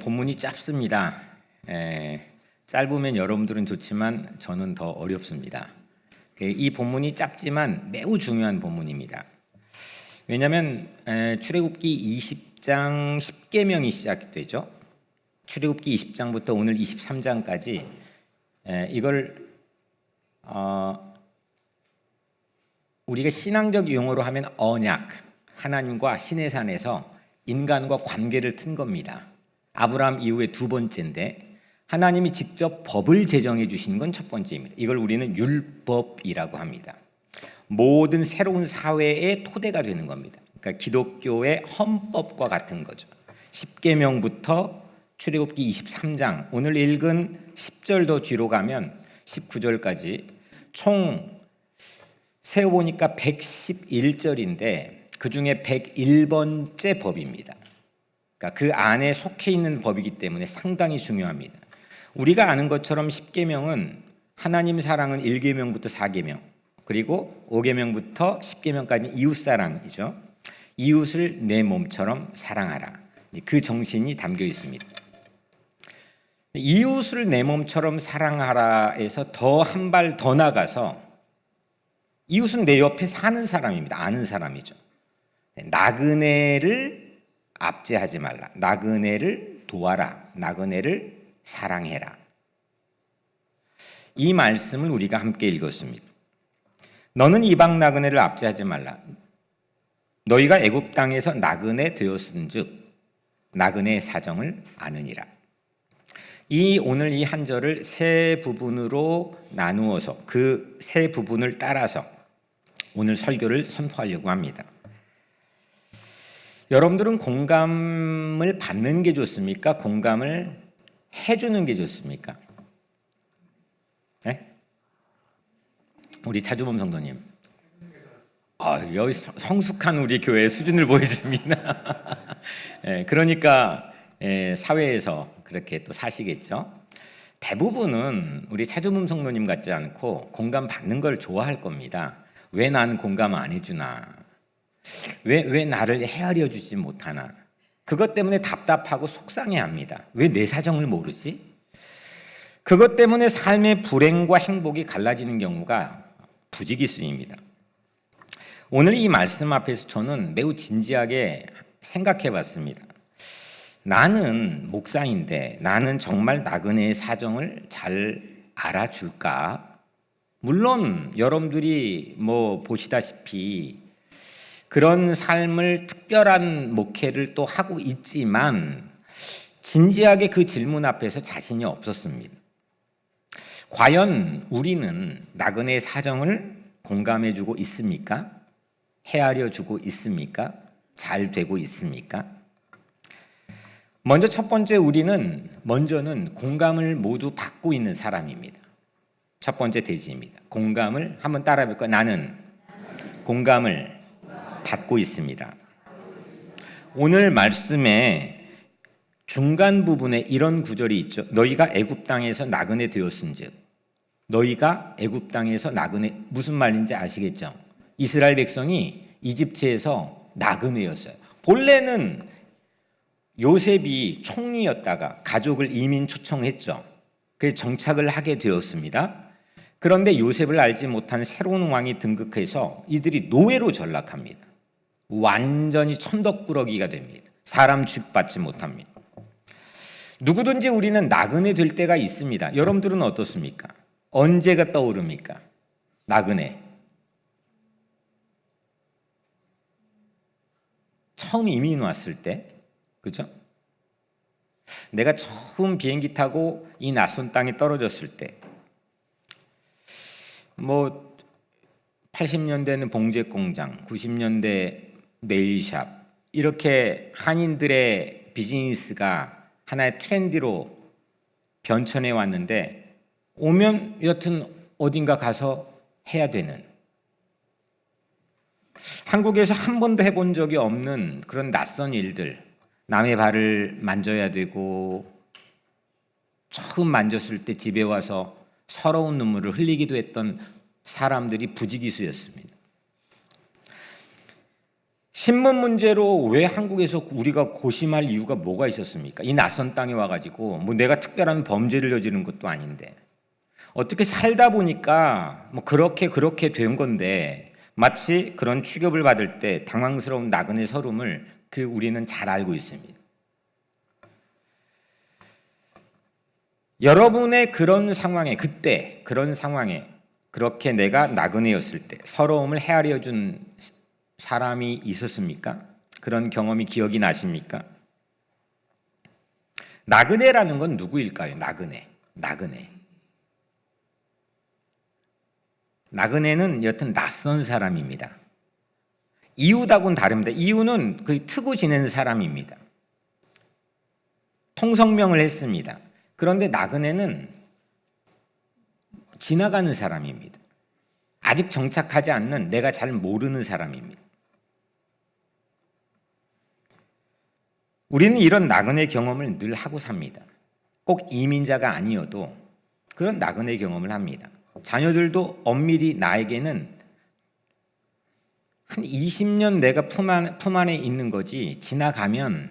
본문이 짧습니다. 짧으면 여러분들은 좋지만 저는 더 어렵습니다. 이 본문이 짧지만 매우 중요한 본문입니다. 왜냐하면 출애굽기 20장 10계명이 시작되죠. 출애굽기 20장부터 오늘 23장까지 이걸 우리가 신앙적 용어로 하면 언약, 하나님과 시내산에서 인간과 관계를 튼 겁니다. 아브라함 이후에 두 번째인데 하나님이 직접 법을 제정해 주신 건 첫 번째입니다. 이걸 우리는 율법이라고 합니다. 모든 새로운 사회의 토대가 되는 겁니다. 그러니까 기독교의 헌법과 같은 거죠. 10계명부터 출애굽기 23장, 오늘 읽은 10절 더 뒤로 가면 19절까지 총 세어보니까 111절인데 그 중에 101번째 법입니다. 그러니까 그 안에 속해 있는 법이기 때문에 상당히 중요합니다. 우리가 아는 것처럼 10계명은 하나님 사랑은 1계명부터 4계명, 그리고 5계명부터 10계명까지 이웃사랑이죠. 이웃을 내 몸처럼 사랑하라. 그 정신이 담겨 있습니다. 이웃을 내 몸처럼 사랑하라에서 더 한 발 더 나가서 이웃은 내 옆에 사는 사람입니다. 아는 사람이죠. 나그네를 압제하지 말라. 나그네를 도와라. 나그네를 사랑해라. 이 말씀을 우리가 함께 읽었습니다. 너는 이방 나그네를 압제하지 말라. 너희가 애굽 땅에서 나그네 되었은즉 나그네의 사정을 아느니라. 오늘 이 한 절을 세 부분으로 나누어서 그 세 부분을 따라서 오늘 설교를 선포하려고 합니다. 여러분들은 공감을 받는 게 좋습니까? 공감을 해주는 게 좋습니까? 네? 우리 차주범 성도님, 여기 성숙한 우리 교회의 수준을 보여줍니다. 그러니까 사회에서 그렇게 또 사시겠죠. 대부분은 우리 차주범 성도님 같지 않고 공감 받는 걸 좋아할 겁니다. 왜 나는 공감 안 해주나? 왜 나를 헤아려 주지 못하나? 그것 때문에 답답하고 속상해합니다. 왜 내 사정을 모르지? 그것 때문에 삶의 불행과 행복이 갈라지는 경우가 부지기수입니다. 오늘 이 말씀 앞에서 저는 매우 진지하게 생각해 봤습니다. 나는 목사인데 나는 정말 나그네의 사정을 잘 알아줄까? 물론 여러분들이 보시다시피 그런 삶을 특별한 목회를 또 하고 있지만 진지하게 그 질문 앞에서 자신이 없었습니다. 과연 우리는 나그네의 사정을 공감해주고 있습니까? 헤아려주고 있습니까? 잘 되고 있습니까? 먼저 첫 번째 먼저는 공감을 모두 받고 있는 사람입니다. 첫 번째 대지입니다. 공감을 한번 따라해볼까요? 나는 공감을 받고 있습니다. 오늘 말씀의 중간 부분에 이런 구절이 있죠. 너희가 애굽 땅에서 나그네 되었은즉. 너희가 애굽 땅에서 나그네, 무슨 말인지 아시겠죠? 이스라엘 백성이 이집트에서 나그네였어요. 본래는 요셉이 총리였다가 가족을 이민 초청했죠. 그래서 정착을 하게 되었습니다. 그런데 요셉을 알지 못한 새로운 왕이 등극해서 이들이 노예로 전락합니다. 완전히 천덕꾸러기가 됩니다. 사람 취급받지 못합니다. 누구든지 우리는 나그네 될 때가 있습니다. 여러분들은 어떻습니까? 언제가 떠오릅니까? 나그네. 처음 이민 왔을 때, 그죠? 내가 처음 비행기 타고 이 낯선 땅에 떨어졌을 때, 80년대는 봉제공장, 90년대 네일샵, 이렇게 한인들의 비즈니스가 하나의 트렌드로 변천해 왔는데 오면 여튼 어딘가 가서 해야 되는, 한국에서 한 번도 해본 적이 없는 그런 낯선 일들, 남의 발을 만져야 되고 처음 만졌을 때 집에 와서 서러운 눈물을 흘리기도 했던 사람들이 부지기수였습니다. 신분 문제로 왜 한국에서 우리가 고심할 이유가 뭐가 있었습니까? 이 낯선 땅에 와가지고 뭐 내가 특별한 범죄를 저지른 것도 아닌데 어떻게 살다 보니까 뭐 그렇게 된 건데 마치 그런 취급을 받을 때 당황스러운 나그네 서름을 우리는 잘 알고 있습니다. 여러분의 그런 상황에 그런 상황에 그렇게 내가 나그네였을 때 서러움을 헤아려 준 사람이 있었습니까? 그런 경험이 기억이 나십니까? 나그네라는 건 누구일까요? 나그네는 여튼 낯선 사람입니다. 이웃하고는 다릅니다. 이웃은 트고 지내는 사람입니다. 통성명을 했습니다. 그런데 나그네는 지나가는 사람입니다. 아직 정착하지 않는 내가 잘 모르는 사람입니다. 우리는 이런 나그네 경험을 늘 하고 삽니다. 꼭 이민자가 아니어도 그런 나그네 경험을 합니다. 자녀들도 엄밀히 나에게는 한 20년 내가 품 안에 있는 거지 지나가면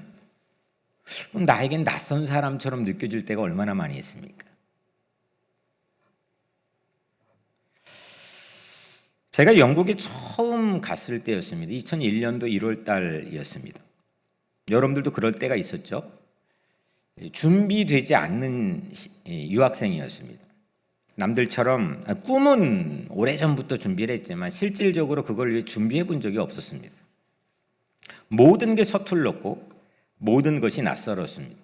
나에겐 낯선 사람처럼 느껴질 때가 얼마나 많이 있습니까? 제가 영국에 처음 갔을 때였습니다. 2001년도 1월 달이었습니다. 여러분들도 그럴 때가 있었죠? 준비되지 않는 유학생이었습니다. 남들처럼 꿈은 오래전부터 준비를 했지만 실질적으로 그걸 위해 준비해 본 적이 없었습니다. 모든 게 서툴렀고 모든 것이 낯설었습니다.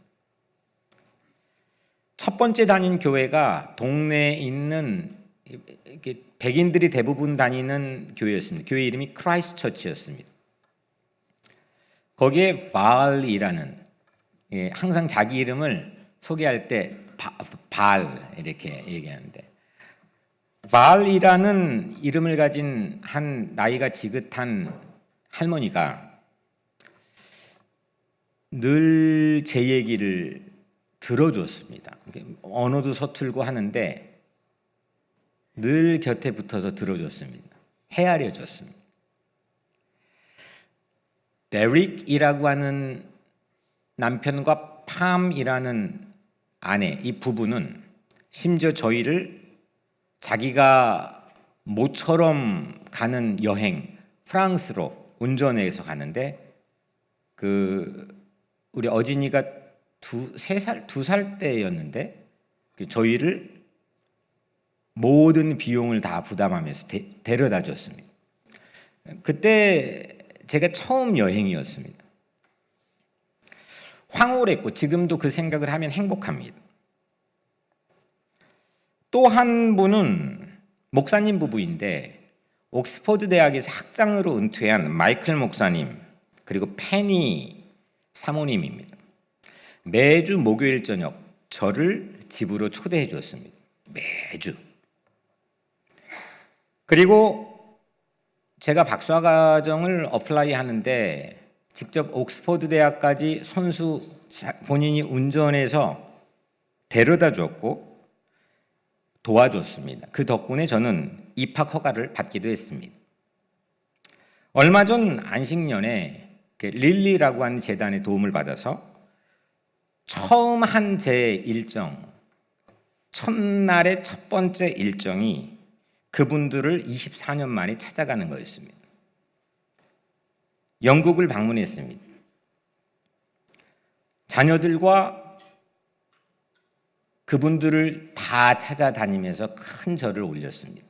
첫 번째 다닌 교회가 동네에 있는 백인들이 대부분 다니는 교회였습니다. 교회 이름이 크라이스트 처치였습니다. 거기에 발이라는 항상 자기 이름을 소개할 때 발 이렇게 얘기하는데 발이라는 이름을 가진 한 나이가 지긋한 할머니가 늘 제 얘기를 들어줬습니다. 언어도 서툴고 하는데 늘 곁에 붙어서 들어줬습니다. 헤아려줬습니다. 데릭이라고 하는 남편과 팜이라는 아내, 이 부부는 심지어 저희를 자기가 모처럼 가는 여행, 프랑스로 운전해서 가는데 우리 어진이가 두 살 때였는데 저희를 모든 비용을 다 부담하면서 데려다 줬습니다. 그때 제가 처음 여행이었습니다. 황홀했고 지금도 그 생각을 하면 행복합니다. 또 한 분은 목사님 부부인데 옥스퍼드 대학에서 학장으로 은퇴한 마이클 목사님 그리고 페니 사모님입니다. 매주 목요일 저녁 저를 집으로 초대해 주었습니다. 매주. 그리고 제가 박사과정을 어플라이 하는데 직접 옥스퍼드 대학까지 본인이 운전해서 데려다 줬고 도와줬습니다. 그 덕분에 저는 입학 허가를 받기도 했습니다. 얼마 전 안식년에 릴리라고 하는 재단의 도움을 받아서 처음 한 제 일정, 첫날의 첫 번째 일정이 그분들을 24년 만에 찾아가는 거였습니다. 영국을 방문했습니다. 자녀들과 그분들을 다 찾아다니면서 큰 절을 올렸습니다.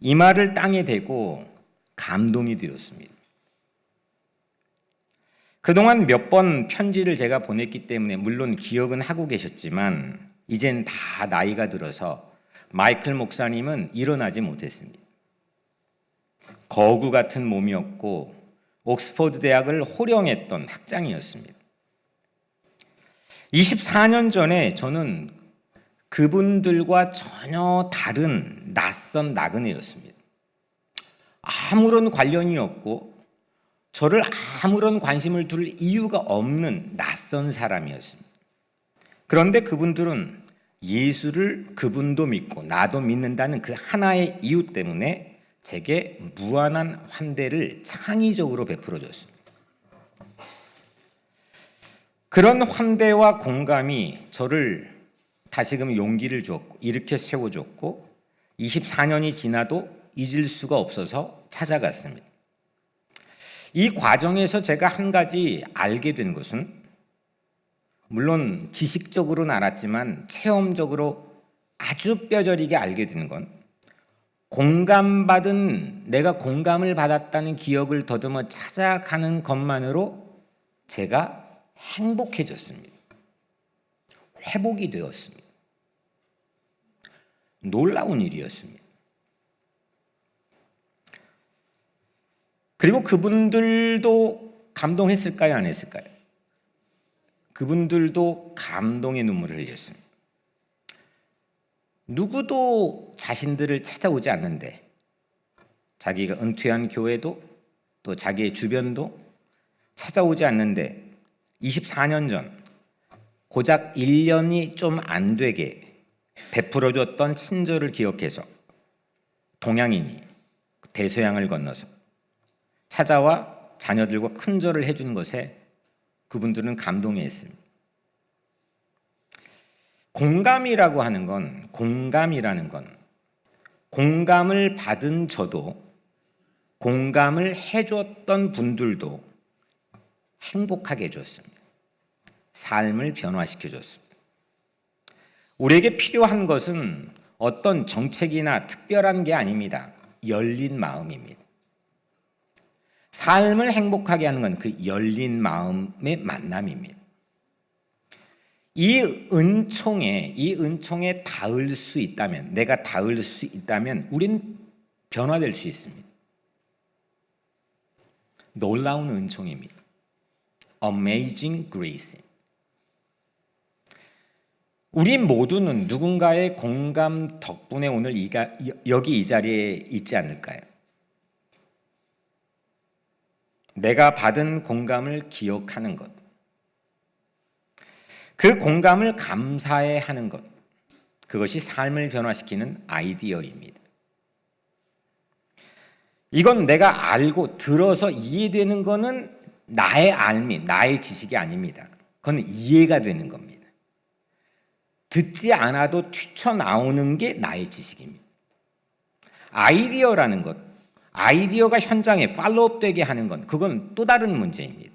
이마를 땅에 대고 감동이 되었습니다. 그동안 몇 번 편지를 제가 보냈기 때문에 물론 기억은 하고 계셨지만 이젠 다 나이가 들어서 마이클 목사님은 일어나지 못했습니다. 거구 같은 몸이었고 옥스퍼드 대학을 호령했던 학장이었습니다. 24년 전에 저는 그분들과 전혀 다른 낯선 나그네였습니다. 아무런 관련이 없고 저를 아무런 관심을 둘 이유가 없는 낯선 사람이었습니다. 그런데 그분들은 예수를 그분도 믿고 나도 믿는다는 그 하나의 이유 때문에 제게 무한한 환대를 창의적으로 베풀어 줬습니다. 그런 환대와 공감이 저를 다시금 용기를 주었고 일으켜 세워줬고 24년이 지나도 잊을 수가 없어서 찾아갔습니다. 이 과정에서 제가 한 가지 알게 된 것은 물론 지식적으로는 알았지만 체험적으로 아주 뼈저리게 알게 된 건 내가 공감을 받았다는 기억을 더듬어 찾아가는 것만으로 제가 행복해졌습니다. 회복이 되었습니다. 놀라운 일이었습니다. 그리고 그분들도 감동했을까요? 안 했을까요? 그분들도 감동의 눈물을 흘렸습니다. 누구도 자신들을 찾아오지 않는데 자기가 은퇴한 교회도 또 자기의 주변도 찾아오지 않는데 24년 전 고작 1년이 좀 안 되게 베풀어줬던 친절을 기억해서 동양인이 대서양을 건너서 찾아와 자녀들과 큰절을 해준 것에 그분들은 감동했습니다. 공감이라는 건 공감을 받은 저도 공감을 해줬던 분들도 행복하게 해줬습니다. 삶을 변화시켜줬습니다. 우리에게 필요한 것은 어떤 정책이나 특별한 게 아닙니다. 열린 마음입니다. 삶을 행복하게 하는 건 그 열린 마음의 만남입니다. 이 은총에 닿을 수 있다면, 내가 닿을 수 있다면 우린 변화될 수 있습니다. 놀라운 은총입니다. Amazing grace. 우리 모두는 누군가의 공감 덕분에 오늘 여기 이 자리에 있지 않을까요? 내가 받은 공감을 기억하는 것, 그 공감을 감사해 하는 것, 그것이 삶을 변화시키는 아이디어입니다. 이건 내가 알고 들어서 이해되는 것은 나의 알미, 나의 지식이 아닙니다. 그건 이해가 되는 겁니다. 듣지 않아도 튀쳐나오는 게 나의 지식입니다. 아이디어라는 것, 아이디어가 현장에 팔로업 되게 하는 건 그건 또 다른 문제입니다.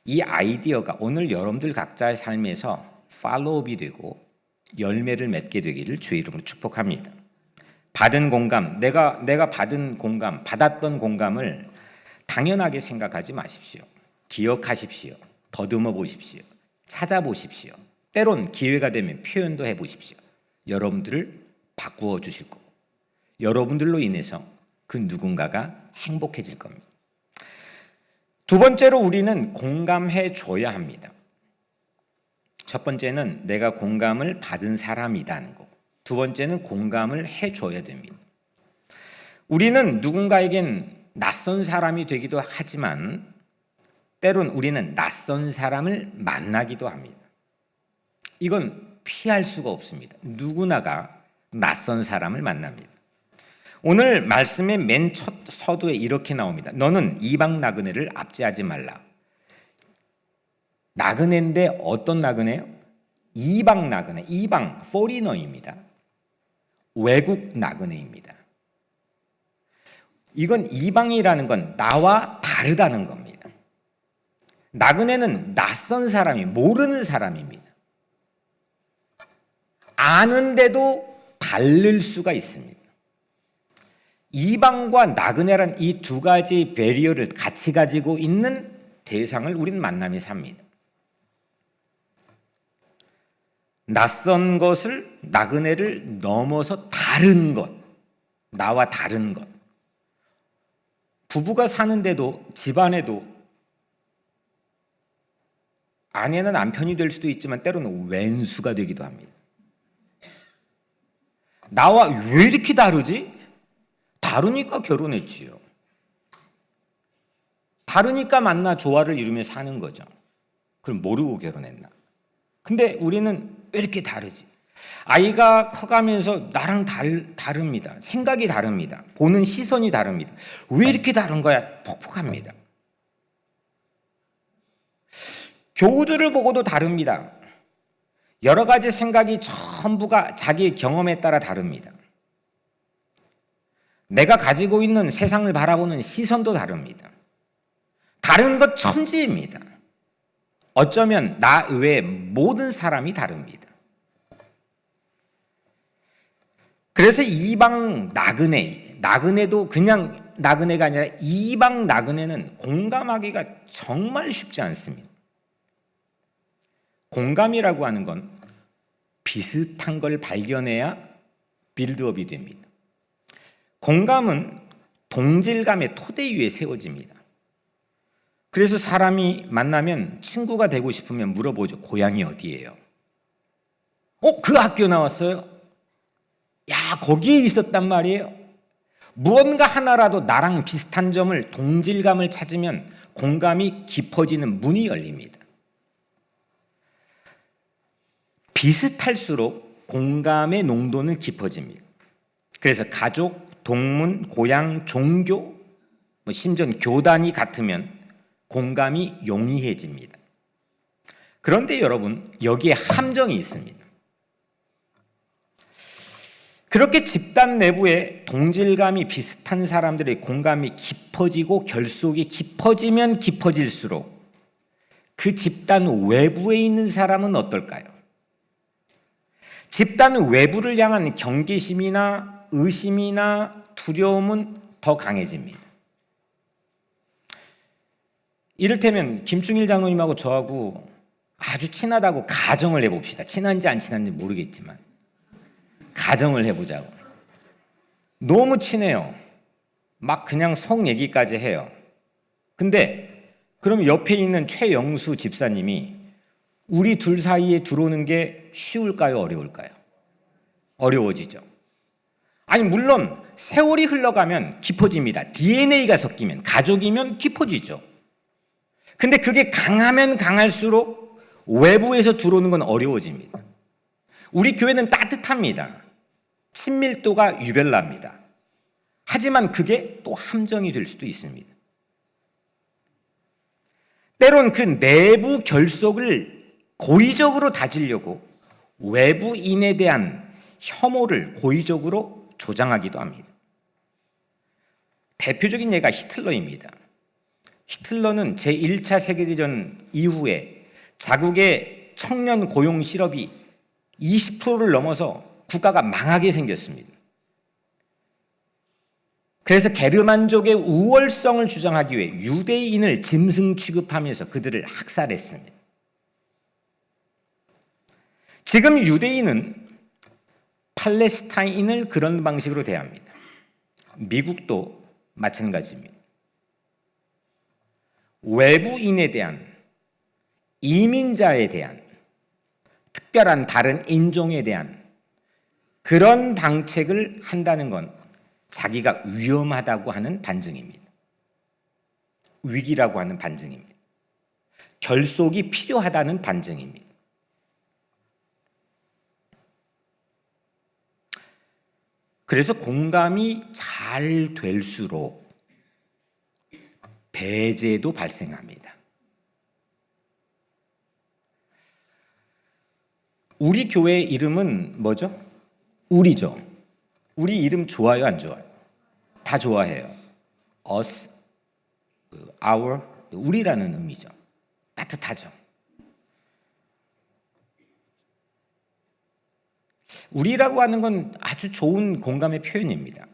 이 아이디어가 오늘 여러분들 각자의 삶에서 팔로업이 되고 열매를 맺게 되기를 주의 이름으로 축복합니다. 받은 공감, 내가 받은 공감, 받았던 공감을 당연하게 생각하지 마십시오. 기억하십시오. 더듬어 보십시오. 찾아보십시오. 때론 기회가 되면 표현도 해보십시오. 여러분들을 바꾸어 주실 거고 여러분들로 인해서 그 누군가가 행복해질 겁니다. 두 번째로 우리는 공감해 줘야 합니다. 첫 번째는 내가 공감을 받은 사람이라는 거고 두 번째는 공감을 해줘야 됩니다. 우리는 누군가에겐 낯선 사람이 되기도 하지만 때론 우리는 낯선 사람을 만나기도 합니다. 이건 피할 수가 없습니다. 누구나가 낯선 사람을 만납니다. 오늘 말씀의 맨 첫 서두에 이렇게 나옵니다. 너는 이방 나그네를 압제하지 말라. 나그네인데 어떤 나그네요? 이방 나그네, 이방, 포리너입니다. 외국 나그네입니다. 이건 이방이라는 건 나와 다르다는 겁니다. 나그네는 낯선 사람이, 모르는 사람입니다. 아는데도 다를 수가 있습니다. 이방과 나그네란 이 두 가지 배리어를 같이 가지고 있는 대상을 우리는 만남에 삽니다. 낯선 것을, 나그네를 넘어서 다른 것, 나와 다른 것. 부부가 사는데도 집안에도 아내는 남편이 될 수도 있지만 때로는 왼수가 되기도 합니다. 나와 왜 이렇게 다르지? 다르니까 결혼했지요. 다르니까 만나 조화를 이루며 사는 거죠. 그럼 모르고 결혼했나? 근데 우리는 왜 이렇게 다르지? 아이가 커가면서 나랑 다릅니다. 생각이 다릅니다. 보는 시선이 다릅니다. 왜 이렇게 다른 거야? 폭폭합니다. 교우들을 보고도 다릅니다. 여러 가지 생각이 전부가 자기의 경험에 따라 다릅니다. 내가 가지고 있는 세상을 바라보는 시선도 다릅니다. 다른 것 천지입니다. 어쩌면 나 외에 모든 사람이 다릅니다. 그래서 이방 나그네도 그냥 나그네가 아니라 이방 나그네는 공감하기가 정말 쉽지 않습니다. 공감이라고 하는 건 비슷한 걸 발견해야 빌드업이 됩니다. 공감은 동질감의 토대 위에 세워집니다. 그래서 사람이 만나면 친구가 되고 싶으면 물어보죠. 고향이 어디예요? 그 학교 나왔어요? 야, 거기에 있었단 말이에요? 무언가 하나라도 나랑 비슷한 점을, 동질감을 찾으면 공감이 깊어지는 문이 열립니다. 비슷할수록 공감의 농도는 깊어집니다. 그래서 가족, 동문, 고향, 종교, 심지어 교단이 같으면 공감이 용이해집니다. 그런데 여러분, 여기에 함정이 있습니다. 그렇게 집단 내부에 동질감이 비슷한 사람들의 공감이 깊어지고 결속이 깊어지면 깊어질수록 그 집단 외부에 있는 사람은 어떨까요? 집단 외부를 향한 경계심이나 의심이나 두려움은 더 강해집니다. 이를테면 김충일 장로님하고 저하고 아주 친하다고 가정을 해봅시다. 친한지 안 친한지 모르겠지만 가정을 해보자고. 너무 친해요. 막 그냥 속 얘기까지 해요. 근데 그럼 옆에 있는 최영수 집사님이 우리 둘 사이에 들어오는 게 쉬울까요? 어려울까요? 어려워지죠. 아니 물론 세월이 흘러가면 깊어집니다. DNA가 섞이면, 가족이면 깊어지죠. 근데 그게 강하면 강할수록 외부에서 들어오는 건 어려워집니다. 우리 교회는 따뜻합니다. 친밀도가 유별납니다. 하지만 그게 또 함정이 될 수도 있습니다. 때론 그 내부 결속을 고의적으로 다지려고 외부인에 대한 혐오를 고의적으로 조장하기도 합니다. 대표적인 예가 히틀러입니다. 히틀러는 제1차 세계대전 이후에 자국의 청년 고용 실업이 20%를 넘어서 국가가 망하게 생겼습니다. 그래서 게르만족의 우월성을 주장하기 위해 유대인을 짐승 취급하면서 그들을 학살했습니다. 지금 유대인은 팔레스타인을 그런 방식으로 대합니다. 미국도 마찬가지입니다. 외부인에 대한, 이민자에 대한, 특별한 다른 인종에 대한 그런 방책을 한다는 건 자기가 위험하다고 하는 반증입니다. 위기라고 하는 반증입니다. 결속이 필요하다는 반증입니다. 그래서 공감이 잘 될수록 배제도 발생합니다. 우리 교회 이름은 뭐죠? 우리죠. 우리 이름 좋아요, 안 좋아요? 다 좋아해요. us, our, 우리라는 의미죠. 따뜻하죠. 우리라고 하는 건 아주 좋은 공감의 표현입니다.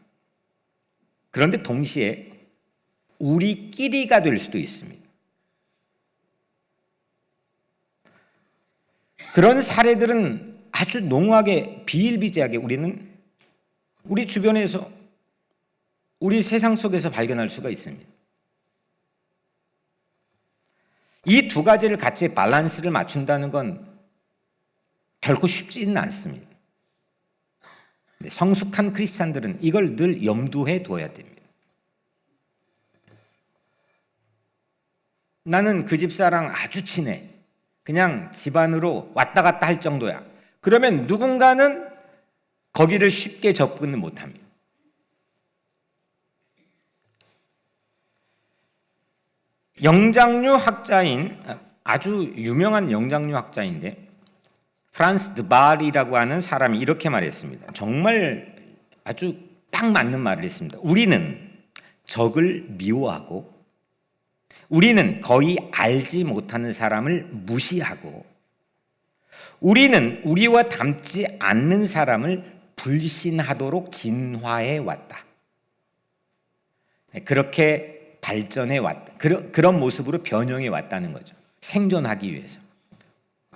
그런데 동시에 우리끼리가 될 수도 있습니다. 그런 사례들은 아주 농후하게 비일비재하게 우리는 우리 주변에서 우리 세상 속에서 발견할 수가 있습니다. 이 두 가지를 같이 밸런스를 맞춘다는 건 결코 쉽지는 않습니다. 성숙한 크리스찬들은 이걸 늘 염두에 둬야 됩니다. 나는 그 집사랑 아주 친해. 그냥 집안으로 왔다 갔다 할 정도야. 그러면 누군가는 거기를 쉽게 접근을 못합니다. 영장류 학자인, 아주 유명한 영장류 학자인데 프란스 드바리라고 하는 사람이 이렇게 말했습니다. 정말 아주 딱 맞는 말을 했습니다. 우리는 적을 미워하고, 우리는 거의 알지 못하는 사람을 무시하고, 우리는 우리와 닮지 않는 사람을 불신하도록 진화해 왔다. 그렇게 발전해 왔다. 그런 모습으로 변형해 왔다는 거죠. 생존하기 위해서.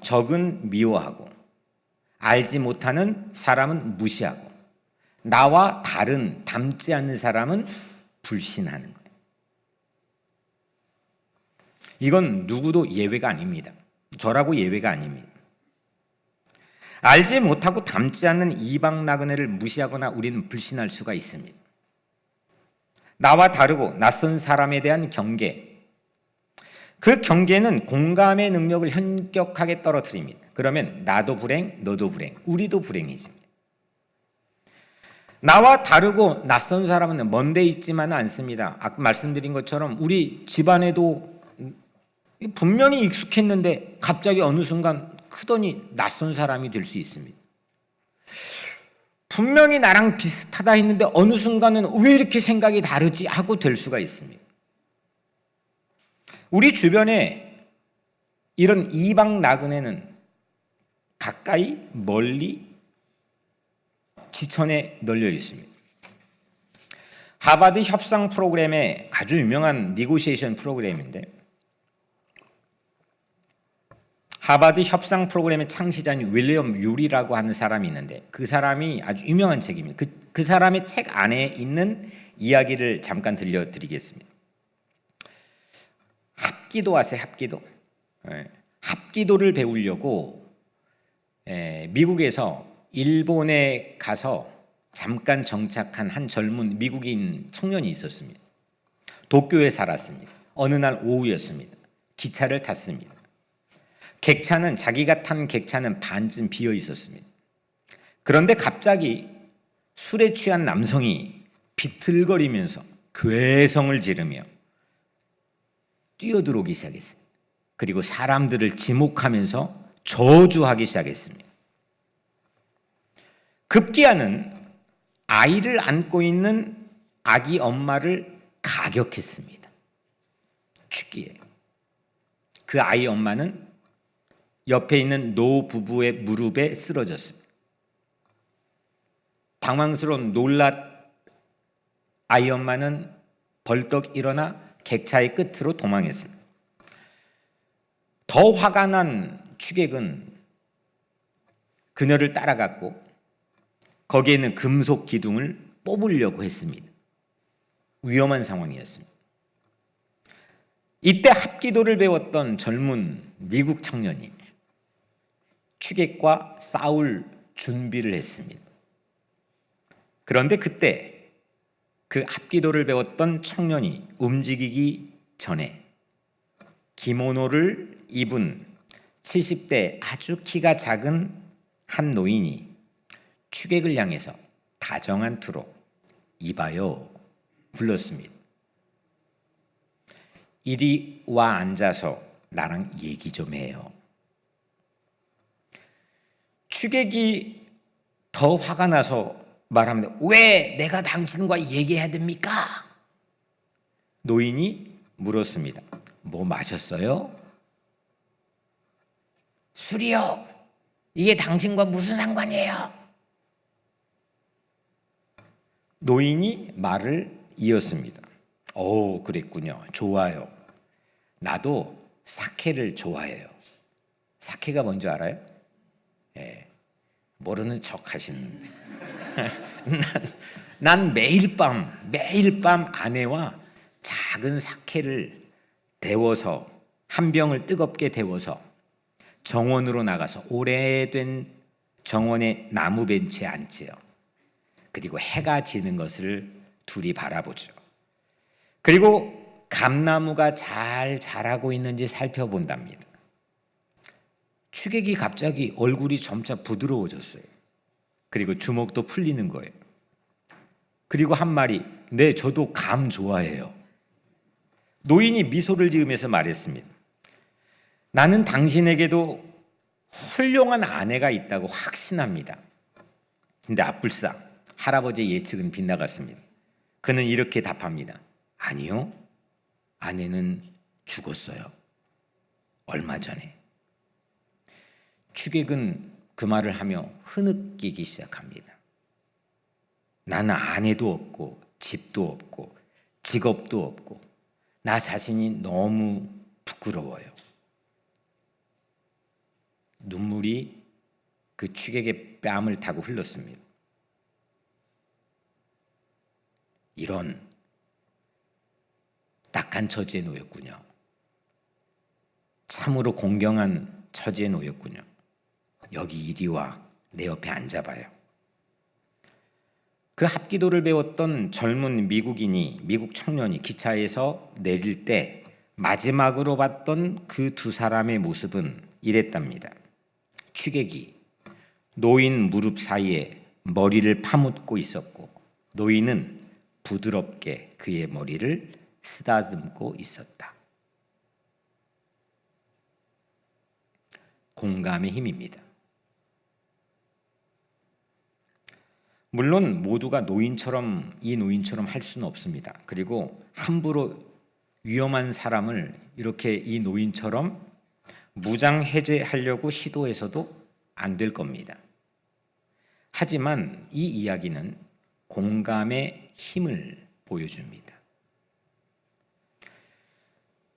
적은 미워하고, 알지 못하는 사람은 무시하고, 나와 다른 닮지 않는 사람은 불신하는 거예요. 이건 누구도 예외가 아닙니다. 저라고 예외가 아닙니다. 알지 못하고 닮지 않는 이방 나그네를 무시하거나 우리는 불신할 수가 있습니다. 나와 다르고 낯선 사람에 대한 경계, 그 경계는 공감의 능력을 현격하게 떨어뜨립니다. 그러면 나도 불행, 너도 불행, 우리도 불행해집니다. 나와 다르고 낯선 사람은 먼데 있지만은 않습니다. 아까 말씀드린 것처럼 우리 집안에도 분명히 익숙했는데 갑자기 어느 순간 크더니 낯선 사람이 될 수 있습니다. 분명히 나랑 비슷하다 했는데 어느 순간은 왜 이렇게 생각이 다르지 하고 될 수가 있습니다. 우리 주변에 이런 이방 나그네는 가까이 멀리 지천에 널려 있습니다. 하버드 협상 프로그램의 아주 유명한 니고시에이션 프로그램인데, 하버드 협상 프로그램의 창시자인 윌리엄 유리라고 하는 사람이 있는데 그 사람이 아주 유명한 책입니다. 그 사람의 책 안에 있는 이야기를 잠깐 들려드리겠습니다. 합기도 아세요? 합기도. 합기도를 배우려고 미국에서 일본에 가서 잠깐 정착한 한 젊은 미국인 청년이 있었습니다. 도쿄에 살았습니다. 어느 날 오후였습니다. 기차를 탔습니다. 자기가 탄 객차는 반쯤 비어 있었습니다. 그런데 갑자기 술에 취한 남성이 비틀거리면서 괴성을 지르며 뛰어들어오기 시작했어요. 그리고 사람들을 지목하면서 저주하기 시작했습니다. 급기야는 아이를 안고 있는 아기 엄마를 가격했습니다. 죽기에. 그 아이 엄마는 옆에 있는 노 부부의 무릎에 쓰러졌습니다. 당황스러운 놀란 아이 엄마는 벌떡 일어나 객차의 끝으로 도망했습니다. 더 화가 난 추객은 그녀를 따라갔고 거기에 있는 금속 기둥을 뽑으려고 했습니다. 위험한 상황이었습니다. 이때 합기도를 배웠던 젊은 미국 청년이 추객과 싸울 준비를 했습니다. 그런데 그때 그 합기도를 배웠던 청년이 움직이기 전에 기모노를 입은 70대 아주 키가 작은 한 노인이 추객을 향해서 다정한 투로 이봐요 불렀습니다. 이리 와 앉아서 나랑 얘기 좀 해요. 추객이 더 화가 나서 말합니다. 왜 내가 당신과 얘기해야 됩니까? 노인이 물었습니다. 뭐 마셨어요? 술이요. 이게 당신과 무슨 상관이에요? 노인이 말을 이었습니다. 오, 그랬군요. 좋아요. 나도 사케를 좋아해요. 사케가 뭔지 알아요? 예, 모르는 척 하시는데. 난 매일 밤 아내와 작은 사케를 데워서 한 병을 뜨겁게 데워서 정원으로 나가서 오래된 정원의 나무 벤치에 앉지요. 그리고 해가 지는 것을 둘이 바라보죠. 그리고 감나무가 잘 자라고 있는지 살펴본답니다. 취객이 갑자기 얼굴이 점차 부드러워졌어요. 그리고 주먹도 풀리는 거예요. 그리고 한 말이, 네, 저도 감 좋아해요. 노인이 미소를 지으면서 말했습니다. 나는 당신에게도 훌륭한 아내가 있다고 확신합니다. 근데 앞불사 할아버지의 예측은 빗나갔습니다. 그는 이렇게 답합니다. 아니요, 아내는 죽었어요. 얼마 전에. 취객은 그 말을 하며 흐느끼기 시작합니다. 나는 아내도 없고 집도 없고 직업도 없고 나 자신이 너무 부끄러워요. 눈물이 그 취객의 뺨을 타고 흘렀습니다. 이런 딱한 처지에 놓였군요. 참으로 공경한 처지에 놓였군요. 여기 이리 와, 내 옆에 앉아봐요. 그 합기도를 배웠던 젊은 미국 청년이 기차에서 내릴 때 마지막으로 봤던 그 두 사람의 모습은 이랬답니다. 취객이 노인 무릎 사이에 머리를 파묻고 있었고 노인은 부드럽게 그의 머리를 쓰다듬고 있었다. 공감의 힘입니다. 물론 모두가 이 노인처럼 할 수는 없습니다. 그리고 함부로 위험한 사람을 이렇게 이 노인처럼 무장해제하려고 시도해서도 안 될 겁니다. 하지만 이 이야기는 공감의 힘을 보여줍니다.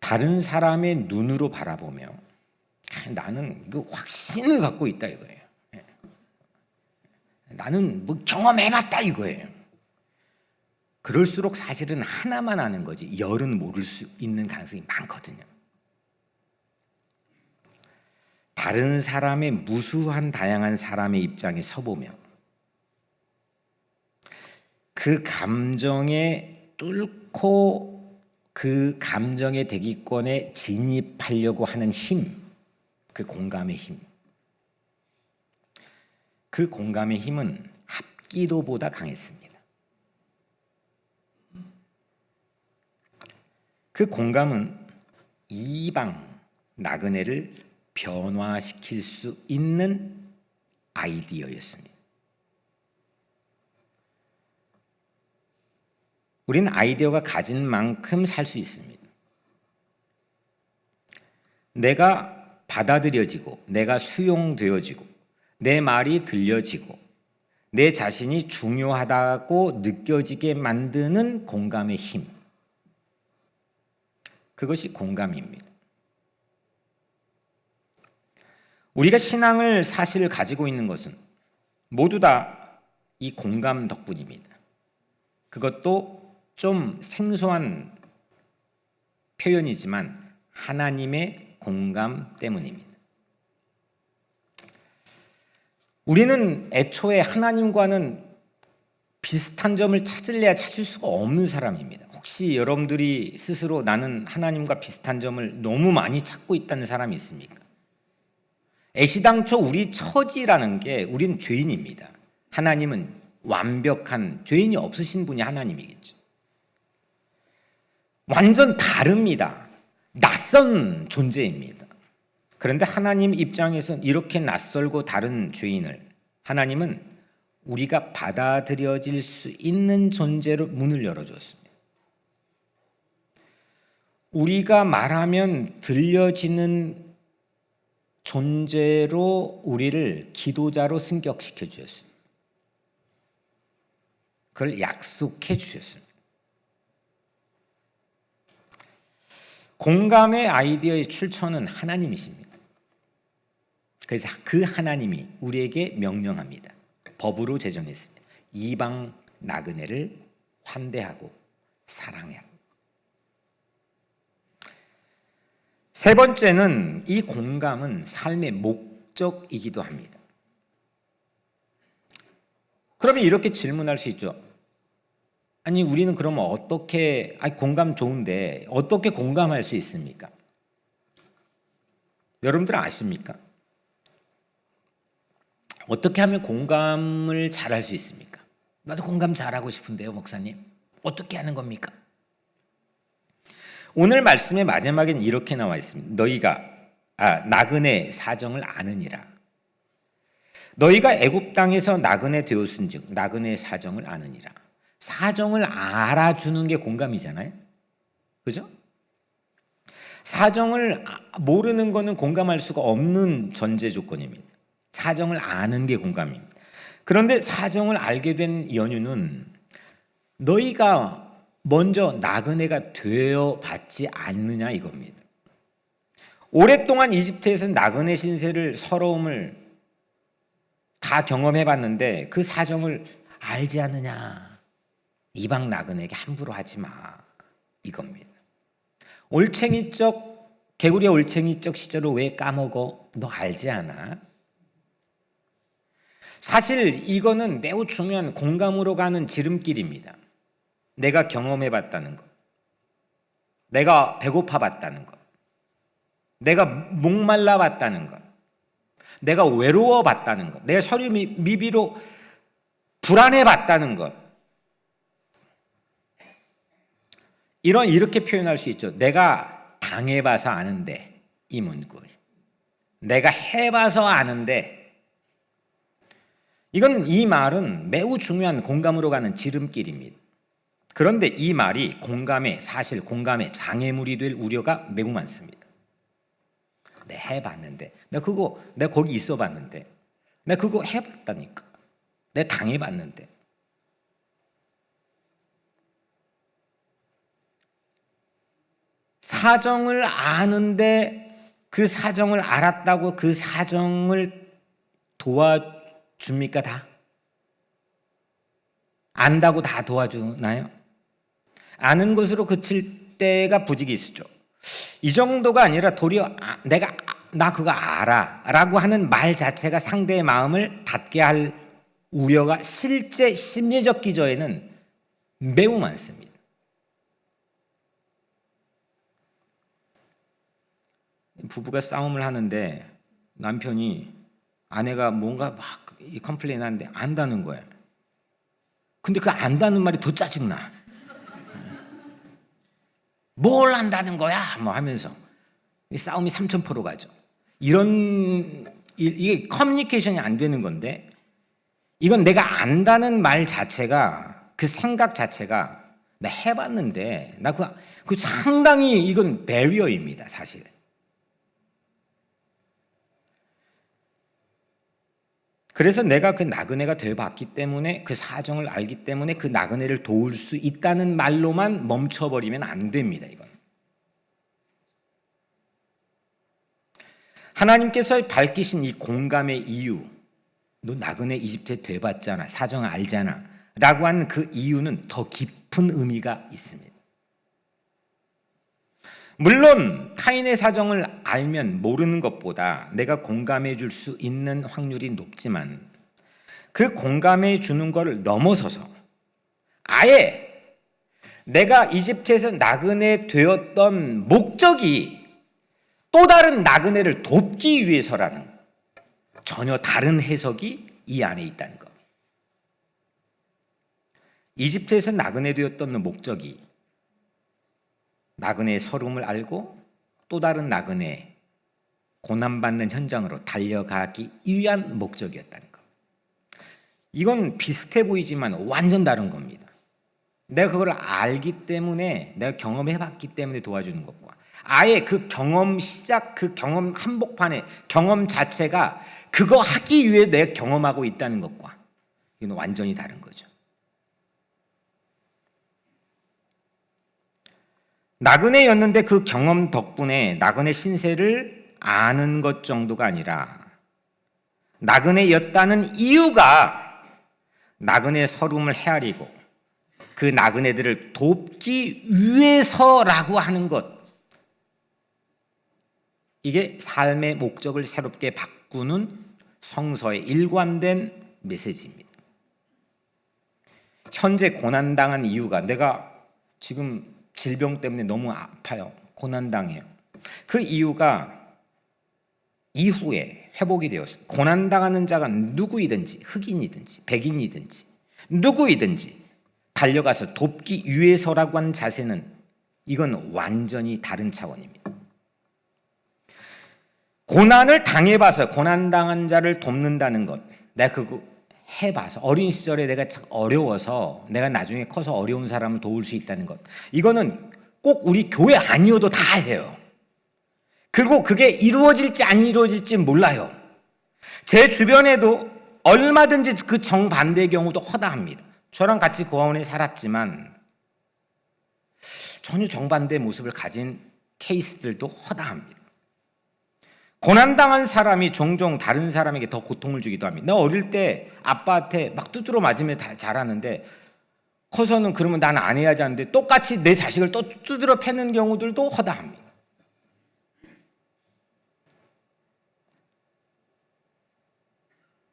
다른 사람의 눈으로 바라보며 나는 그 확신을 갖고 있다 이거예요. 나는 뭐 경험해봤다 이거예요. 그럴수록 사실은 하나만 아는 거지 열은 모를 수 있는 가능성이 많거든요. 다른 사람의 무수한 다양한 사람의 입장에 서보며 그 감정에 뚫고 그 감정의 대기권에 진입하려고 하는 힘, 그 공감의 힘. 그 공감의 힘은 합기도보다 강했습니다. 그 공감은 이방 나그네를 변화시킬 수 있는 아이디어였습니다. 우리는 아이디어가 가진 만큼 살 수 있습니다. 내가 받아들여지고 내가 수용되어지고 내 말이 들려지고 내 자신이 중요하다고 느껴지게 만드는 공감의 힘. 그것이 공감입니다. 우리가 신앙을 사실 가지고 있는 것은 모두 다 이 공감 덕분입니다. 그것도 좀 생소한 표현이지만 하나님의 공감 때문입니다. 우리는 애초에 하나님과는 비슷한 점을 찾을래야 찾을 수가 없는 사람입니다. 혹시 여러분들이 스스로 나는 하나님과 비슷한 점을 너무 많이 찾고 있다는 사람이 있습니까? 애시당초 우리 처지라는 게 우리는 죄인입니다. 하나님은 완벽한 죄인이 없으신 분이 하나님이겠죠. 완전 다릅니다. 낯선 존재입니다. 그런데 하나님 입장에서는 이렇게 낯설고 다른 죄인을 하나님은 우리가 받아들여질 수 있는 존재로 문을 열어주었습니다. 우리가 말하면 들려지는 존재로 우리를 기도자로 승격시켜 주셨습니다. 그걸 약속해 주셨습니다. 공감의 아이디어의 출처는 하나님이십니다. 그래서 그 하나님이 우리에게 명령합니다. 법으로 제정했습니다. 이방 나그네를 환대하고 사랑해야 합니다. 세 번째는 이 공감은 삶의 목적이기도 합니다. 그러면 이렇게 질문할 수 있죠. 아니 우리는 그러면 어떻게 공감 좋은데 어떻게 공감할 수 있습니까? 여러분들 아십니까? 어떻게 하면 공감을 잘할 수 있습니까? 나도 공감 잘하고 싶은데요, 목사님. 어떻게 하는 겁니까? 오늘 말씀의 마지막엔 이렇게 나와 있습니다. 너희가 나그네 사정을 아느니라. 너희가 애굽 땅에서 나그네 되었은즉 나그네 사정을 아느니라. 사정을 알아주는 게 공감이잖아요. 그죠? 사정을 모르는 거는 공감할 수가 없는 전제 조건입니다. 사정을 아는 게 공감입니다. 그런데 사정을 알게 된 연유는 너희가 먼저 나그네가 되어 봤지 않느냐 이겁니다. 오랫동안 이집트에서는 나그네 신세를 서러움을 다 경험해 봤는데 그 사정을 알지 않느냐. 이방 나그네에게 함부로 하지 마 이겁니다. 올챙이적 개구리 올챙이적 시절을 왜 까먹어? 너 알지 않아? 사실 이거는 매우 중요한 공감으로 가는 지름길입니다. 내가 경험해 봤다는 것, 내가 배고파 봤다는 것, 내가 목말라 봤다는 것, 내가 외로워 봤다는 것, 내가 서류 미비로 불안해 봤다는 것. 이렇게 표현할 수 있죠. 내가 당해봐서 아는데 이 문구를 내가 해봐서 아는데, 이 말은 매우 중요한 공감으로 가는 지름길입니다. 그런데 이 말이 사실 공감의 장애물이 될 우려가 매우 많습니다. 내가 해봤는데, 내가 거기 있어 봤는데, 내가 그거 해봤다니까, 내가 당해봤는데. 사정을 아는데 그 사정을 알았다고 그 사정을 도와줍니까? 다? 안다고 다 도와주나요? 아는 것으로 그칠 때가 부직이 있죠. 이 정도가 아니라 도리어 나 그거 알아 라고 하는 말 자체가 상대의 마음을 닫게 할 우려가 실제 심리적 기저에는 매우 많습니다. 부부가 싸움을 하는데 남편이 아내가 뭔가 막 컴플레인 하는데 안다는 거예요. 근데 그 안다는 말이 더 짜증나. 뭘 안다는 거야? 뭐 하면서 싸움이 삼천포로 가죠. 이게 커뮤니케이션이 안 되는 건데, 이건 내가 안다는 말 자체가, 그 생각 자체가 나 해봤는데, 나 그 상당히 이건 배리어입니다, 사실. 그래서 내가 그 나그네가 되어봤기 때문에, 그 사정을 알기 때문에 그 나그네를 도울 수 있다는 말로만 멈춰버리면 안 됩니다. 이건 하나님께서 밝히신 이 공감의 이유, 너 나그네 이집트에 돼봤잖아, 사정 알잖아 라고 하는 그 이유는 더 깊은 의미가 있습니다. 물론 타인의 사정을 알면 모르는 것보다 내가 공감해 줄 수 있는 확률이 높지만, 그 공감해 주는 것을 넘어서서 아예 내가 이집트에서 나그네 되었던 목적이 또 다른 나그네를 돕기 위해서라는 전혀 다른 해석이 이 안에 있다는 겁니다. 이집트에서 나그네 되었던 목적이 나그네의 서름을 알고 또 다른 나그네 고난받는 현장으로 달려가기 위한 목적이었다는 것. 이건 비슷해 보이지만 완전 다른 겁니다. 내가 그걸 알기 때문에, 내가 경험해봤기 때문에 도와주는 것과, 아예 그 경험 시작, 그 경험 한복판에 경험 자체가 그거 하기 위해 내가 경험하고 있다는 것과, 이건 완전히 다른 거죠. 나그네였는데 그 경험 덕분에 나그네 신세를 아는 것 정도가 아니라, 나그네였다는 이유가 나그네 서름을 헤아리고 그 나그네들을 돕기 위해서라고 하는 것, 이게 삶의 목적을 새롭게 바꾸는 성서의 일관된 메시지입니다. 현재 고난당한 이유가, 내가 지금 질병 때문에 너무 아파요, 고난당해요. 그 이유가 이후에 회복이 되어서 고난당하는 자가 누구이든지 흑인이든지 백인이든지 누구이든지 달려가서 돕기 위해서라고 하는 자세는 이건 완전히 다른 차원입니다. 고난을 당해봐서 고난당한 자를 돕는다는 것, 내가 그거 해봐서 어린 시절에 내가 참 어려워서 내가 나중에 커서 어려운 사람을 도울 수 있다는 것, 이거는 꼭 우리 교회 아니어도 다 해요. 그리고 그게 이루어질지 안 이루어질지 몰라요. 제 주변에도 얼마든지 그 정반대의 경우도 허다합니다. 저랑 같이 고아원에 살았지만 전혀 정반대의 모습을 가진 케이스들도 허다합니다. 고난당한 사람이 종종 다른 사람에게 더 고통을 주기도 합니다. 나 어릴 때 아빠한테 막 두드러 맞으며 자라는데 커서는 그러면 난 안 해야지 하는데 똑같이 내 자식을 또 두드러 패는 경우들도 허다합니다.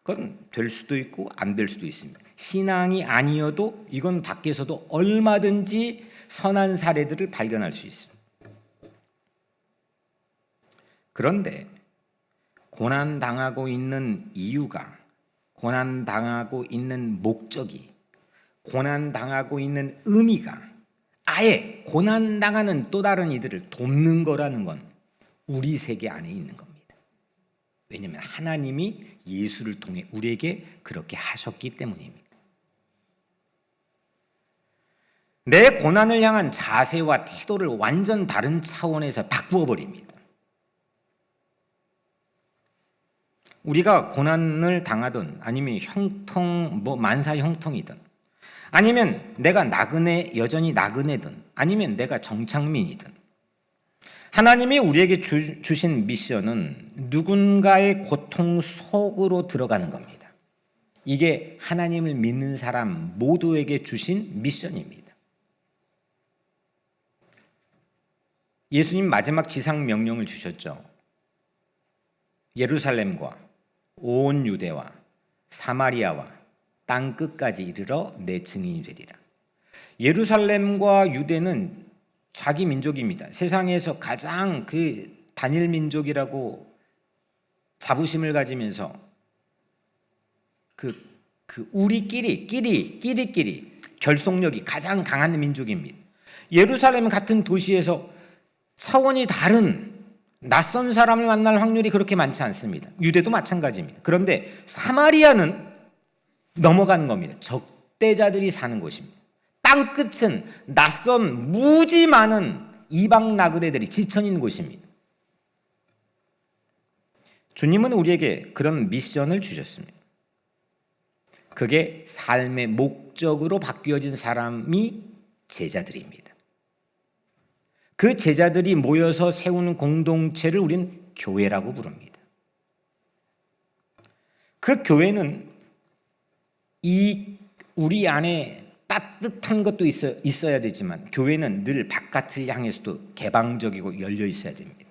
그건 될 수도 있고 안 될 수도 있습니다. 신앙이 아니어도 이건 밖에서도 얼마든지 선한 사례들을 발견할 수 있습니다. 그런데 고난당하고 있는 이유가, 고난당하고 있는 목적이, 고난당하고 있는 의미가 아예 고난당하는 또 다른 이들을 돕는 거라는 건 우리 세계 안에 있는 겁니다. 왜냐하면 하나님이 예수를 통해 우리에게 그렇게 하셨기 때문입니다. 내 고난을 향한 자세와 태도를 완전 다른 차원에서 바꾸어 버립니다. 우리가 고난을 당하든 아니면 형통, 만사 형통이든 아니면 내가 여전히 나그네든 아니면 내가 정착민이든 하나님이 우리에게 주신 미션은 누군가의 고통 속으로 들어가는 겁니다. 이게 하나님을 믿는 사람 모두에게 주신 미션입니다. 예수님 마지막 지상 명령을 주셨죠. 예루살렘과 온 유대와 사마리아와 땅 끝까지 이르러 내 증인이 되리라. 예루살렘과 유대는 자기 민족입니다. 세상에서 가장 그 단일 민족이라고 자부심을 가지면서 우리끼리 결속력이 가장 강한 민족입니다. 예루살렘 같은 도시에서 차원이 다른 낯선 사람을 만날 확률이 그렇게 많지 않습니다. 유대도 마찬가지입니다. 그런데 사마리아는 넘어가는 겁니다. 적대자들이 사는 곳입니다. 땅 끝은 낯선 무지 많은 이방 나그네들이 지쳐 있는 곳입니다. 주님은 우리에게 그런 미션을 주셨습니다. 그게 삶의 목적으로 바뀌어진 사람이 제자들입니다. 그 제자들이 모여서 세우는 공동체를 우리는 교회라고 부릅니다. 그 교회는 우리 안에 따뜻한 것도 있어야 되지만 교회는 늘 바깥을 향해서도 개방적이고 열려 있어야 됩니다.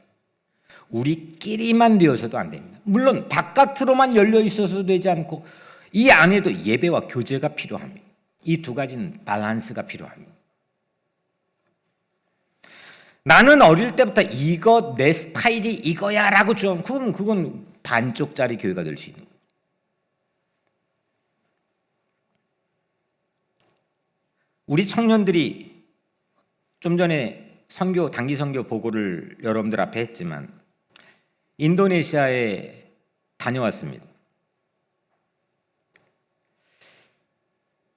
우리끼리만 되어서도 안 됩니다. 물론 바깥으로만 열려 있어서도 되지 않고 이 안에도 예배와 교제가 필요합니다. 이 두 가지는 밸런스가 필요합니다. 나는 어릴 때부터 이거 내 스타일이 이거야 라고 좀 그건 반쪽짜리 교회가 될 수 있는 거예요. 우리 청년들이 좀 전에 단기 선교 보고를 여러분들 앞에 했지만 인도네시아에 다녀왔습니다.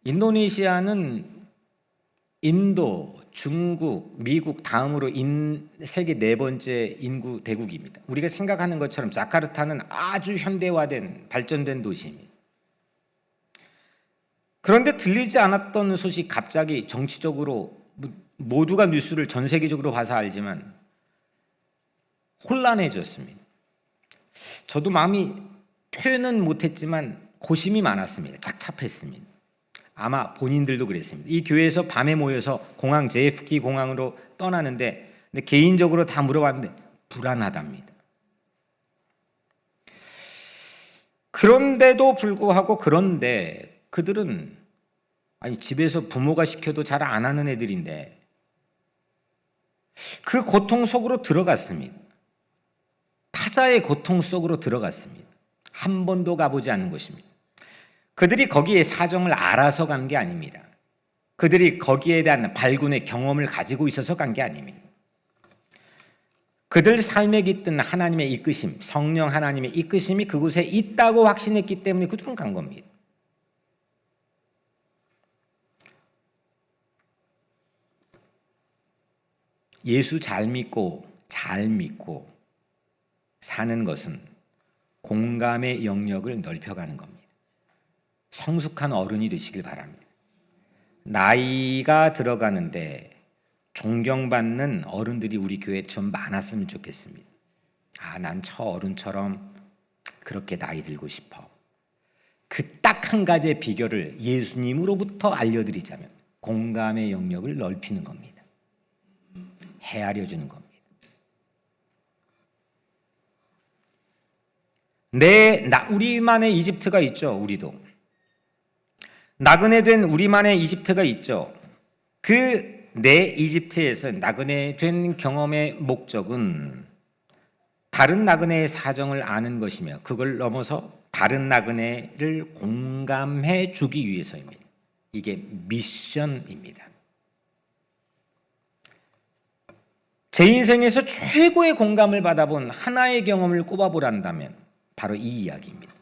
인도네시아는 인도, 중국, 미국 다음으로 세계 4번째 인구 대국입니다. 우리가 생각하는 것처럼 자카르타는 아주 현대화된 발전된 도시입니다. 그런데 들리지 않았던 소식 갑자기 정치적으로 모두가 뉴스를 전 세계적으로 봐서 알지만 혼란해졌습니다. 저도 마음이 표현은 못했지만 고심이 많았습니다. 착잡했습니다. 아마 본인들도 그랬습니다. 이 교회에서 밤에 모여서 공항 JFK 공항으로 떠나는데 근데 개인적으로 다 물어봤는데 불안하답니다. 그런데도 불구하고 그런데 그들은 집에서 부모가 시켜도 잘 안 하는 애들인데 그 고통 속으로 들어갔습니다. 십자의 고통 속으로 들어갔습니다. 한 번도 가보지 않은 것입니다. 그들이 거기에 사정을 알아서 간 게 아닙니다. 그들이 거기에 대한 발군의 경험을 가지고 있어서 간 게 아닙니다. 그들 삶에 깃든 하나님의 이끄심, 성령 하나님의 이끄심이 그곳에 있다고 확신했기 때문에 그들은 간 겁니다. 예수 잘 믿고 사는 것은 공감의 영역을 넓혀가는 겁니다. 성숙한 어른이 되시길 바랍니다. 나이가 들어가는데 존경받는 어른들이 우리 교회에 좀 많았으면 좋겠습니다. 난 저 어른처럼 그렇게 나이 들고 싶어. 그 딱 한 가지의 비결을 예수님으로부터 알려드리자면 공감의 영역을 넓히는 겁니다. 헤아려 주는 겁니다. 우리만의 이집트가 있죠. 우리도 나그네 된 우리만의 이집트가 있죠. 그 내 이집트에서 나그네 된 경험의 목적은 다른 나그네의 사정을 아는 것이며 그걸 넘어서 다른 나그네를 공감해 주기 위해서입니다. 이게 미션입니다. 제 인생에서 최고의 공감을 받아본 하나의 경험을 꼽아보란다면 바로 이 이야기입니다.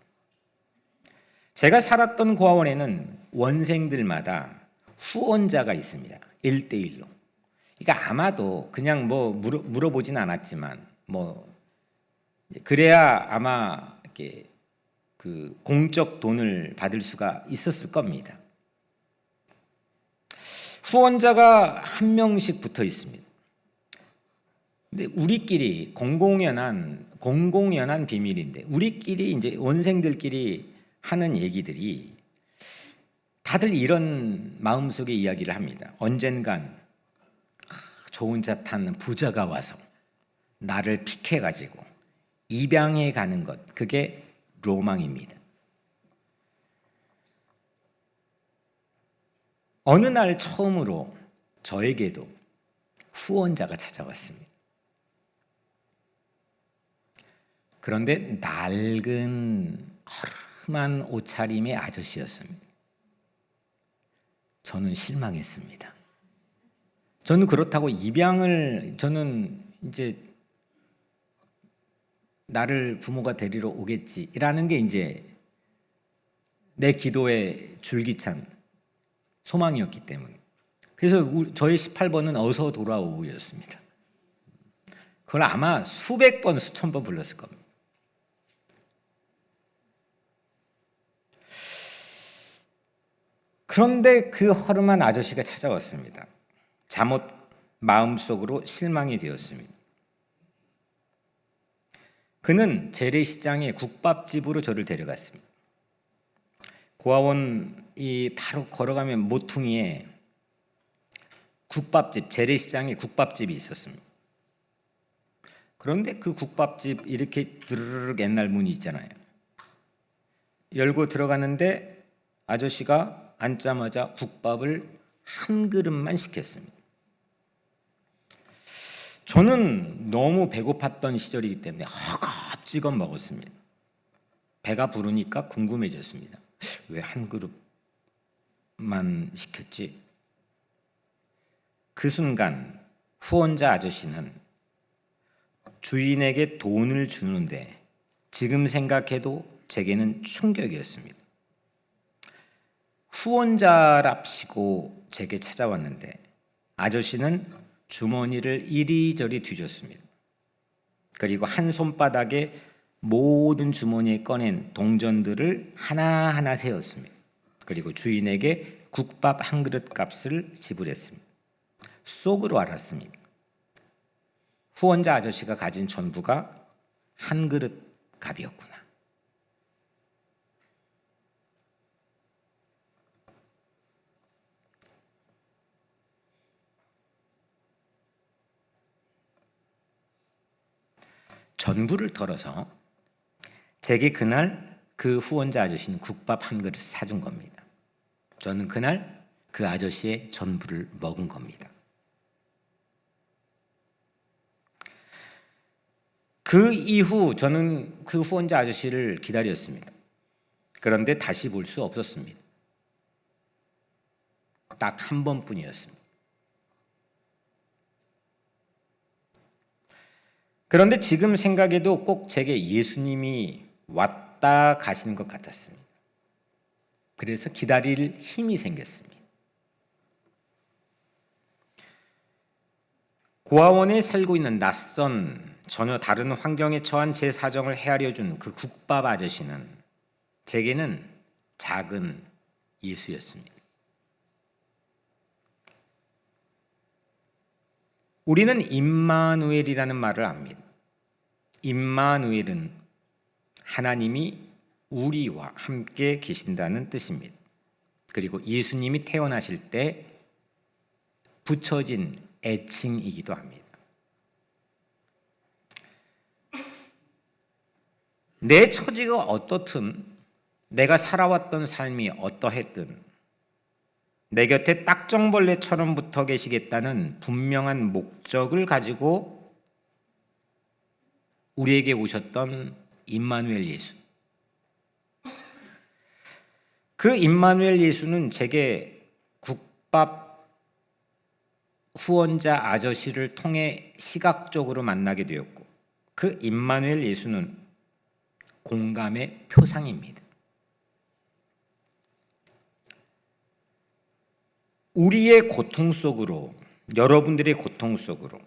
제가 살았던 고아원에는 원생들마다 후원자가 있습니다. 1대1로. 그러니까 아마도 그냥 물어보진 않았지만 그래야 아마 이렇게 그 공적 돈을 받을 수가 있었을 겁니다. 후원자가 한 명씩 붙어 있습니다. 근데 우리끼리 공공연한 비밀인데 우리끼리 이제 원생들끼리 하는 얘기들이 다들 이런 마음속의 이야기를 합니다. 언젠간 좋은 차 타는 부자가 와서 나를 픽해가지고 입양해 가는 것, 그게 로망입니다. 어느 날 처음으로 저에게도 후원자가 찾아왔습니다. 그런데 낡은 허름한 옷차림의 아저씨였습니다. 저는 실망했습니다. 저는 그렇다고 저는 이제 나를 부모가 데리러 오겠지라는 게 이제 내 기도의 줄기찬 소망이었기 때문에. 그래서 저의 18번은 어서 돌아오였습니다. 그걸 아마 수백 번, 수천 번 불렀을 겁니다. 그런데 그 허름한 아저씨가 찾아왔습니다. 잠옷 마음속으로 실망이 되었습니다. 그는 재래시장의 국밥집으로 저를 데려갔습니다. 고아원이 바로 걸어가면 모퉁이에 재래시장에 국밥집이 있었습니다. 그런데 그 국밥집 이렇게 드르륵 옛날 문이 있잖아요. 열고 들어갔는데 아저씨가 앉자마자 국밥을 한 그릇만 시켰습니다. 저는 너무 배고팠던 시절이기 때문에 허겁지겁 먹었습니다. 배가 부르니까 궁금해졌습니다. 왜 한 그릇만 시켰지? 그 순간 후원자 아저씨는 주인에게 돈을 주는데 지금 생각해도 제게는 충격이었습니다. 후원자랍시고 제게 찾아왔는데 아저씨는 주머니를 이리저리 뒤졌습니다. 그리고 한 손바닥에 모든 주머니에 꺼낸 동전들을 하나하나 세었습니다. 그리고 주인에게 국밥 한 그릇 값을 지불했습니다. 속으로 알았습니다. 후원자 아저씨가 가진 전부가 한 그릇 값이었구나. 전부를 털어서 제게 그날 그 후원자 아저씨는 국밥 한 그릇 사준 겁니다. 저는 그날 그 아저씨의 전부를 먹은 겁니다. 그 이후 저는 그 후원자 아저씨를 기다렸습니다. 그런데 다시 볼 수 없었습니다. 딱 한 번뿐이었습니다. 그런데 지금 생각해도 꼭 제게 예수님이 왔다 가신 것 같았습니다. 그래서 기다릴 힘이 생겼습니다. 고아원에 살고 있는 낯선 전혀 다른 환경에 처한 제 사정을 헤아려 준 그 국밥 아저씨는 제게는 작은 예수였습니다. 우리는 임마누엘이라는 말을 압니다. 임마누엘은 하나님이 우리와 함께 계신다는 뜻입니다. 그리고 예수님이 태어나실 때 붙여진 애칭이기도 합니다. 내 처지가 어떻든, 내가 살아왔던 삶이 어떠했든 내 곁에 딱정벌레처럼 붙어 계시겠다는 분명한 목적을 가지고 우리에게 오셨던 임마누엘 예수. 그 임마누엘 예수는 제게 국밥 후원자 아저씨를 통해 시각적으로 만나게 되었고, 그 임마누엘 예수는 공감의 표상입니다. 우리의 고통 속으로, 여러분들의 고통 속으로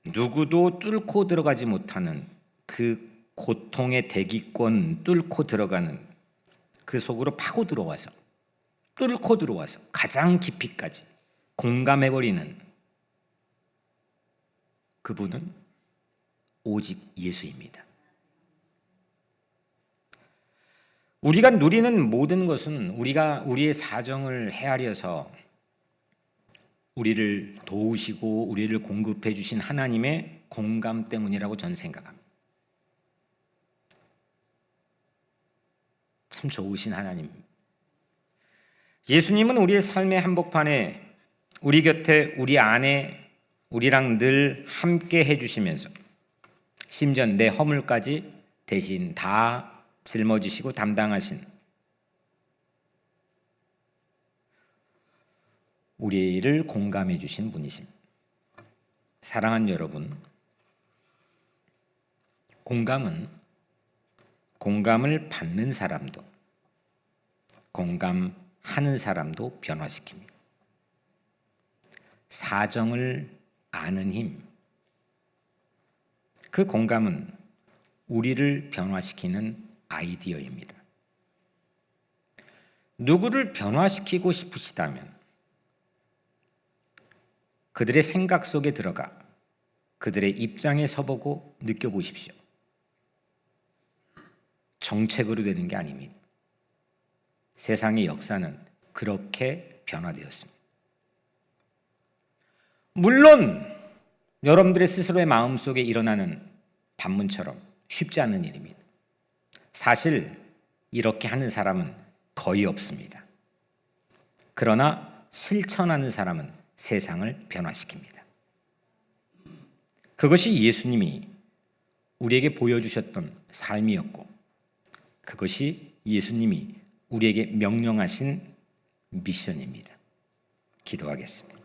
누구도 뚫고 들어가지 못하는 그 고통의 대기권 뚫고 들어가는 그 속으로 파고 들어와서, 뚫고 들어와서 가장 깊이까지 공감해버리는 그분은 오직 예수입니다. 우리가 누리는 모든 것은 우리의 사정을 헤아려서 우리를 도우시고 우리를 공급해 주신 하나님의 공감 때문이라고 저는 생각합니다. 참 좋으신 하나님. 예수님은 우리의 삶의 한복판에 우리 곁에, 우리 안에 우리랑 늘 함께 해주시면서 심지어 내 허물까지 대신 다 짊어지시고 담당하신 우리를 공감해 주신 분이십니다. 사랑하는 여러분, 공감을 받는 사람도 공감하는 사람도 변화시킵니다. 사정을 아는 힘, 그 공감은 우리를 변화시키는 아이디어입니다. 누구를 변화시키고 싶으시다면 그들의 생각 속에 들어가 그들의 입장에 서보고 느껴보십시오. 정책으로 되는 게 아닙니다. 세상의 역사는 그렇게 변화되었습니다. 물론 여러분들의 스스로의 마음속에 일어나는 반문처럼 쉽지 않은 일입니다. 사실 이렇게 하는 사람은 거의 없습니다. 그러나 실천하는 사람은 세상을 변화시킵니다. 그것이 예수님이 우리에게 보여주셨던 삶이었고, 그것이 예수님이 우리에게 명령하신 미션입니다. 기도하겠습니다.